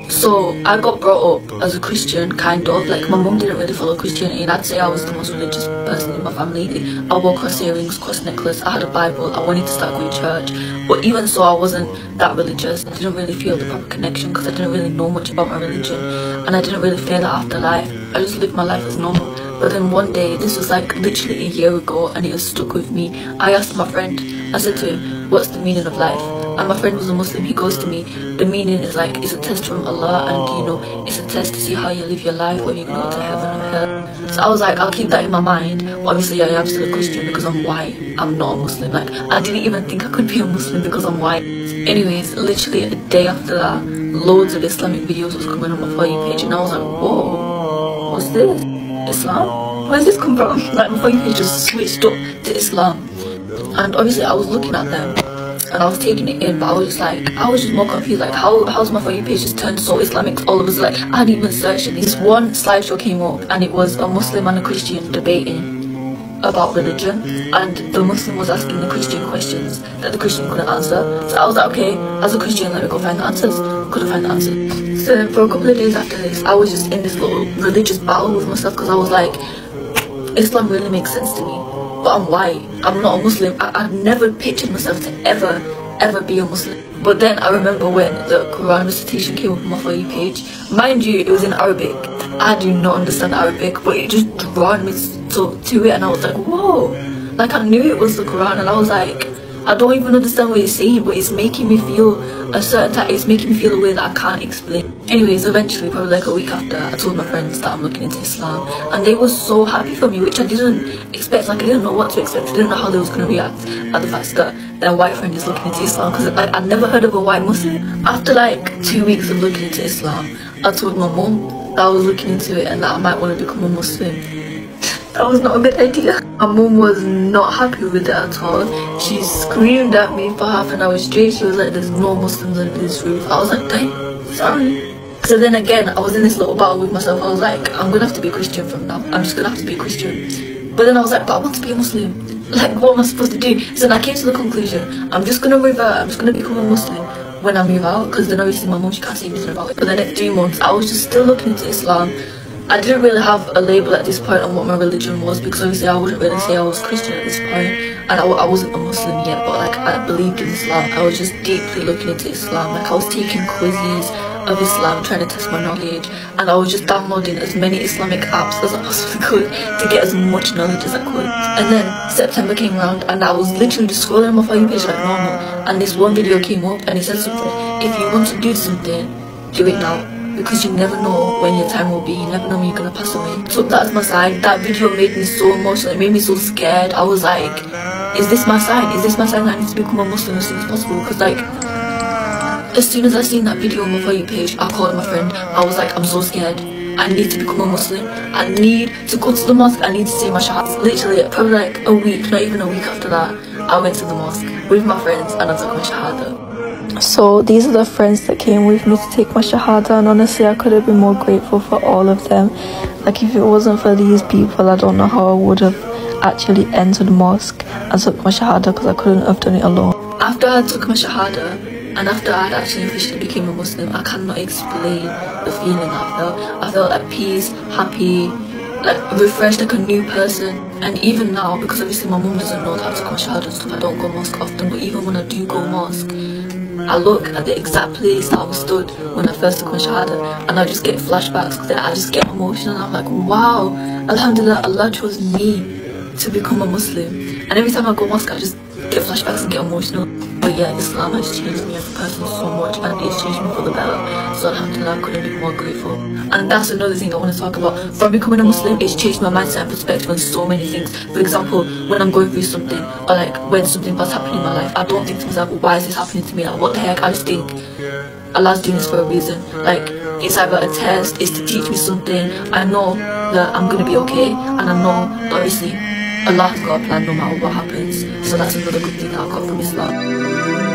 So I got brought up as a Christian, kind of. Like, my mum didn't really follow Christianity, and I'd say I was the most religious person in my family. I wore cross earrings, cross necklace, I had a Bible, I wanted to start going to church. But even so, I wasn't that religious. I didn't really feel the proper connection because I didn't really know much about my religion, and I didn't really feel that afterlife. I just lived my life as normal. But then one day, this was like literally a year ago, and it has stuck with me. I asked my friend, I said to him, what's the meaning of life? And my friend was a Muslim. He goes to me, the meaning is like, it's a test from Allah, and you know, it's a test to see how you live your life, whether you're going to go to heaven or hell. So I was like, I'll keep that in my mind. But obviously I am still a Christian because I'm white. I'm not a Muslim. Like, I didn't even think I could be a Muslim because I'm white. Anyways, literally a day after that, loads of Islamic videos was coming on my For You page, and I was like, whoa, what's this? Islam? Where's this come from? Like, my For You page just switched up to Islam. And obviously I was looking at them and I was taking it in, but I was just more confused, like, how's my For You page just turned so Islamic all of a sudden? Like, I hadn't even searched it. This one slideshow came up, and it was a Muslim and a Christian debating about religion, and the Muslim was asking the Christian questions that the Christian couldn't answer. So I was like, okay, as a Christian, let me go find the answers. Couldn't find the answers. So for a couple of days after this, I was just in this little religious battle with myself, because I was like, Islam really makes sense to me, but I'm white, I'm not a Muslim. I never pictured myself to ever be a Muslim. But then I remember when the Quran recitation came up on my For You page. Mind you, it was in Arabic. I do not understand Arabic, but it just drawn me to it, and I was like, whoa. Like, I knew it was the Quran, and I was like, I don't even understand what it's saying, but it's making me feel a certain type, it's making me feel a way that I can't explain. Anyways, eventually, probably like a week after, I told my friends that I'm looking into Islam, and they were so happy for me, which I didn't expect. Like, I didn't know what to expect. I didn't know how they was going to react at the fact that their white friend is looking into Islam, because like, I'd never heard of a white Muslim. After like 2 weeks of looking into Islam, I told my mum that I was looking into it and that I might want to become a Muslim. That was not a good idea. My mum was not happy with it at all. She screamed at me for half an hour straight. She was like, there's no Muslims under this roof. I was like, dang, sorry. So then again, I was in this little battle with myself. I was like, I'm gonna have to be a Christian from now. I'm just gonna have to be a Christian. But then I was like, but I want to be a Muslim. Like, what am I supposed to do? So then I came to the conclusion, I'm just gonna revert, I'm just gonna become a Muslim when I move out, because then obviously my mum, she can't say anything about it. For the next 3 months, I was just still looking into Islam. I didn't really have a label at this point on what my religion was, because obviously I wouldn't really say I was Christian at this point, and I wasn't a Muslim yet, but like, I believed in Islam. I was just deeply looking into Islam. Like, I was taking quizzes of Islam, trying to test my knowledge, and I was just downloading as many Islamic apps as I possibly could to get as much knowledge as I could. And then September came around, and I was literally just scrolling on my For You page like normal, and this one video came up, and it said something, if you want to do something, do it now, because you never know when your time will be, you never know when you're gonna pass away. So that's my sign. That video made me so emotional, it made me so scared. I was like, is this my sign? Is this my sign that I need to become a Muslim as soon as possible? Because like, as soon as I seen that video on my For You page, I called my friend. I was like, I'm so scared. I need to become a Muslim. I need to go to the mosque. I need to say my shahada. Literally, probably like a week, not even a week after that, I went to the mosque with my friends and I took my shahada. So these are the friends that came with me to take my shahada, and honestly I could have been more grateful for all of them. Like, if it wasn't for these people, I don't know how I would have actually entered the mosque and took my shahada, because I couldn't have done it alone. After I took my shahada, and after I had actually officially became a Muslim, I cannot explain the feeling I felt. I felt at peace, happy, like refreshed, like a new person. And even now, because obviously my mum doesn't know that I took my shahada and stuff, I don't go mosque often, but even when I do go mosque, I look at the exact place that I was stood when I first took my shahada, and I just get flashbacks, because I just get emotional. I'm like, wow, Alhamdulillah, Allah chose me to become a Muslim. And every time I go mosque, I just get flashbacks and get emotional. But yeah, Islam has changed me as a person so much, and it's changed me for the better. So Alhamdulillah, I couldn't be more grateful. And that's another thing I want to talk about. From becoming a Muslim, it's changed my mindset and perspective on so many things. For example, when I'm going through something, or like when something bad's happening in my life, I don't think to myself, why is this happening to me? Like, what the heck? I just think Allah's doing this for a reason. Like, it's either a test, it's to teach me something. I know that I'm gonna be okay, and I know that obviously Allah has got a plan no matter what happens. So that's another good thing that I got from Islam.